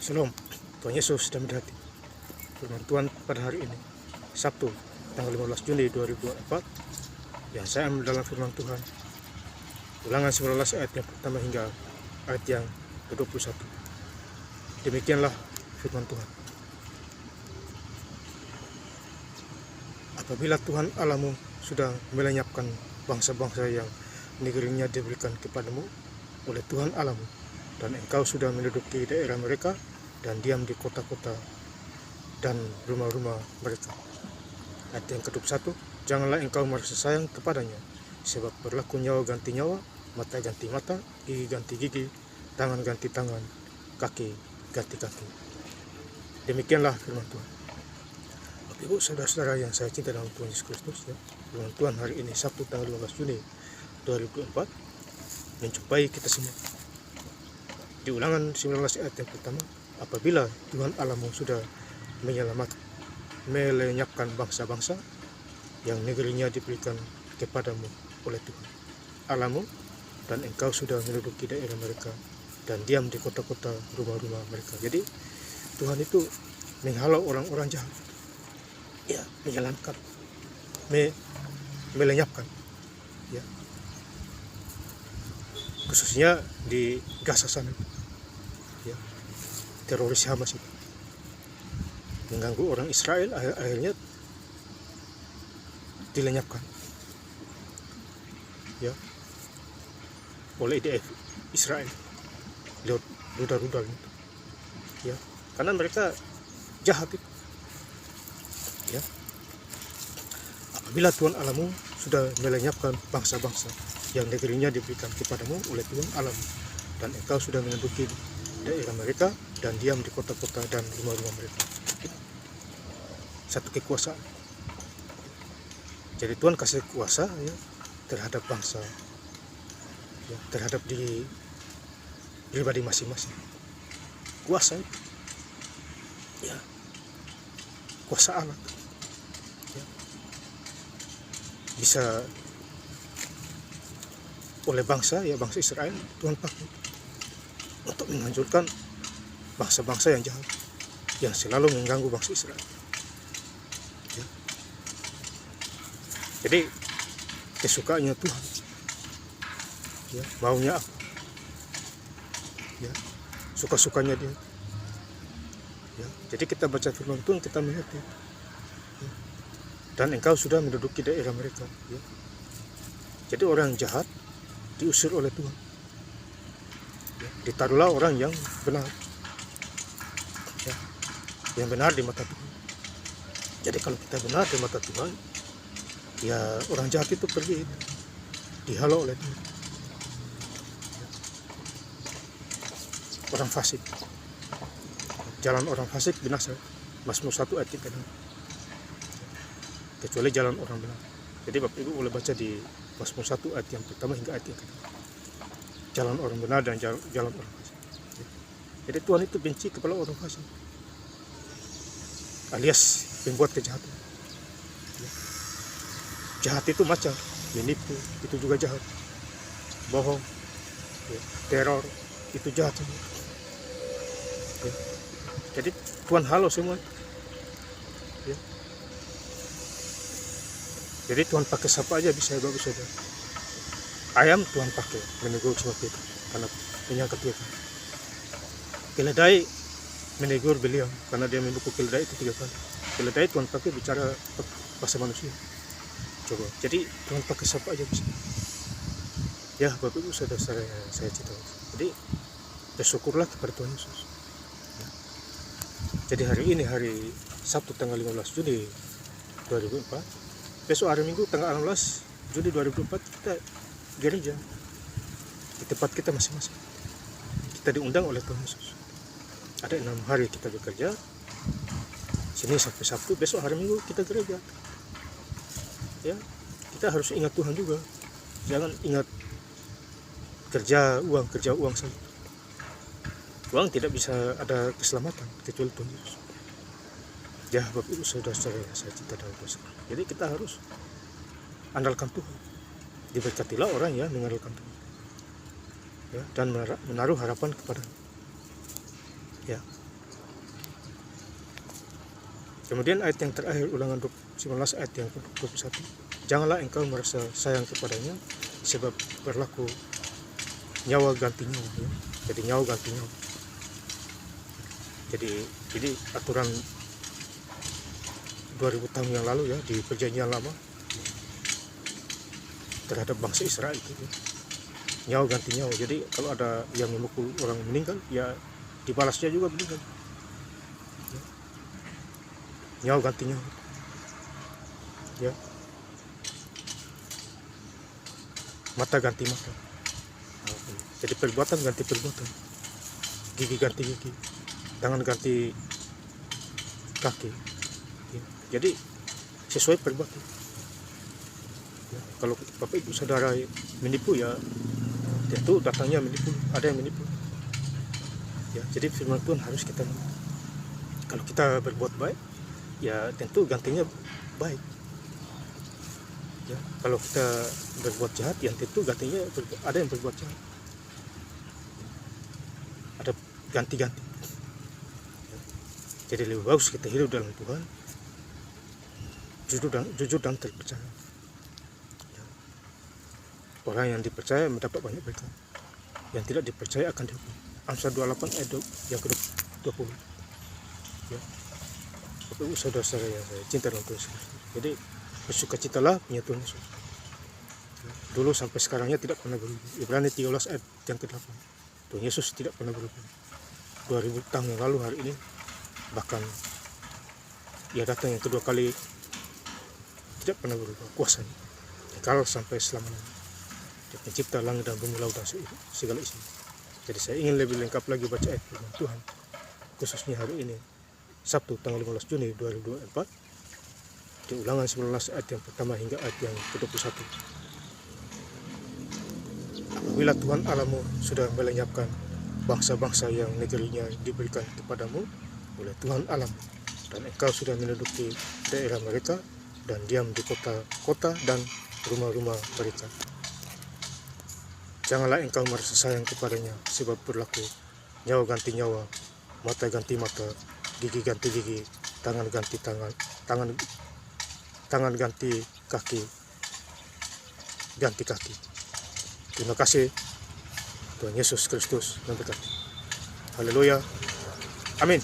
Shalom, Tuhan Yesus sudah mendekati. Firman Tuhan pada hari ini, Sabtu, tanggal 15 Juni 2024, yang saya ambil dalam firman Tuhan, Ulangan 19 ayat yang pertama hingga ayat yang ke-21. Demikianlah firman Tuhan. Apabila Tuhan Allahmu sudah melenyapkan bangsa-bangsa yang negerinya diberikan kepadamu oleh Tuhan Allahmu, dan engkau sudah menduduki daerah mereka dan diam di kota-kota dan rumah-rumah mereka. Ayat yang ke-21, janganlah engkau merasa sayang kepadanya, sebab berlaku nyawa ganti nyawa, mata ganti mata, gigi ganti gigi, tangan ganti tangan, kaki ganti kaki. Demikianlah firman Tuhan. Bapak Ibu, saudara-saudara yang saya cinta dalam Tuhan Yesus Kristus, ya, firman Tuhan hari ini Sabtu tanggal 15 Juni 2024 menjumpai kita semua. Di Ulangan 19 ayat yang pertama, apabila Tuhan Allahmu sudah melenyapkan bangsa-bangsa yang negerinya diberikan kepadamu oleh Tuhan Allahmu, dan engkau sudah menduduki daerah mereka dan diam di kota-kota rumah-rumah mereka. Jadi Tuhan itu menghalau orang-orang jahat, ya, menyelamkan, melenyapkan, ya, khususnya di Gaza sana, ya, teroris Hamas itu mengganggu orang Israel, akhirnya dilenyapkan, ya, oleh IDF Israel lewat rudal-rudal itu, ya, karena mereka jahat itu, ya. Apabila Tuhan Allahmu sudah melenyapkan bangsa-bangsa yang negerinya diberikan kepadamu oleh Tuhan Allahmu, dan engkau sudah menduduki daerah mereka dan diam di kota-kota dan rumah-rumah mereka. Satu kekuasaan. Jadi Tuhan kasih kuasa, ya, terhadap bangsa, ya, terhadap diri pribadi masing-masing. Kuasa, ya, kuasa Allah, ya, bisa oleh bangsa, ya, bangsa Israel Tuhan pakai untuk menghancurkan bangsa-bangsa yang jahat yang selalu mengganggu bangsa Israel. Ya. Jadi kesukaannya Tuhan, ya, maunya apa, ya, suka-sukanya dia, ya. Jadi kita baca firman Tuhan, kita melihat, ya, dan engkau sudah menduduki daerah mereka, ya. Jadi orang jahat diusir oleh Tuhan, ya. Ditaruhlah orang yang benar, ya, yang benar di mata Tuhan. Jadi kalau kita benar di mata Tuhan, ya, orang jahat itu pergi, dihalau oleh Tuhan. Orang fasik, jalan orang fasik binasa, Mazmur 1 ayat 3, kecuali jalan orang benar. Jadi Bapak Ibu boleh baca di Mazmur 1 ayat yang pertama hingga ayat yang kedua, jalan orang benar dan jalan orang fasik. Jadi Tuhan itu benci kepada orang fasik, alias pembuat kejahatan. Jahat itu macam menipu, itu juga jahat. Bohong, ya, teror, itu jahat semua, ya. Jadi Tuhan halau semua, ya. Jadi Tuhan pakai siapa aja bisa, bagus saja. Ayam Tuhan pakai menegur semua kita karena menyangkut Tuhan. Keledai menegur beliau karena dia memukul keledai itu 3 kali. Keledai Tuhan pakai bicara bahasa manusia. Coba, jadi Tuhan pakai siapa aja bisa. Ya Bapak Ibu saudara saya cinta. Jadi bersyukurlah kepada Tuhan Yesus, ya. Jadi hari ini hari Sabtu tanggal 15 Juni 2004, besok hari Minggu tanggal 16 Juni 2004 kita gereja di tempat kita masing-masing. Kita diundang oleh Tuhan Yesus. Ada 6 hari kita bekerja, Senin sampai Sabtu. Besok hari Minggu kita gereja, ya. Kita harus ingat Tuhan juga, jangan ingat kerja uang saja. Uang tidak bisa ada keselamatan kecuali Tuhan Yesus. Ya Bapak Ibu saudara-saudara saya cinta dalam Tuhan. Jadi kita harus andalkan Tuhan. Diberkatilah orang yang mengandalkan Tuhan, ya, dan menaruh harapan kepada, ya. Kemudian ayat yang terakhir, Ulangan 19 ayat yang ke-21. Janganlah engkau merasa sayang kepadanya, sebab berlaku nyawa ganti nyawa. Ya. Jadi nyawa ganti nyawa. Jadi aturan 2000 tahun yang lalu ya, di perjanjian lama terhadap bangsa Israel itu ya. Nyawa ganti nyawa. Jadi kalau ada yang memukul orang meninggal, ya dibalasnya juga meninggal. Ya. Nyawa ganti nyawa. Ya. Mata ganti mata. Jadi perbuatan ganti perbuatan. Gigi ganti gigi. Tangan ganti kaki. Ya. Jadi sesuai perbuatan. Ya. Kalau Bapak Ibu Saudara menipu, ya tentu datangnya menipu. Ada yang menipu. Ya. Jadi firman Tuhan harus kita, kalau kita berbuat baik, ya tentu gantinya baik. Ya. Kalau kita berbuat jahat, ya tentu gantinya ada yang berbuat jahat. Ada ganti-ganti. Jadi lebih bagus kita hidup dalam Tuhan, jujur dan terpercaya. Ya. Orang yang dipercaya mendapat banyak berkat, yang tidak dipercaya akan dihukum. Amsal 28 ayat yang ke-20. Ya. Bapak Ibu Saudara-saudara yang saya cinta dalam Tuhan. Jadi bersukacitalah punya Tuhan Yesus. Ya. Dulu sampai sekarangnya tidak pernah berubah. Ibrani 13 ayat yang ke-8. Tuhan Yesus tidak pernah berubah. 2000 tahun yang lalu, hari ini, bahkan Ia datang yang kedua kali, tidak pernah berubah kuasanya, kekal sampai selamanya. Dia pencipta langit dan bumi, laut dan segala isinya. Jadi saya ingin lebih lengkap lagi baca ayat firman Tuhan, khususnya hari ini, Sabtu tanggal 15 Juni 2024, di Ulangan 19 ayat yang pertama hingga ayat yang ke-21. Apabila Tuhan Allahmu sudah melenyapkan bangsa-bangsa yang negerinya diberikan kepadamu oleh Tuhan Allahmu, dan engkau sudah menduduki daerah mereka dan diam di kota-kota dan rumah-rumah mereka, janganlah engkau merasa sayang kepadanya, sebab berlaku nyawa ganti nyawa, mata ganti mata, gigi ganti gigi, tangan ganti tangan ganti kaki, ganti kaki. Terima kasih. Tuhan Yesus Kristus memberkati. Haleluya. Amin.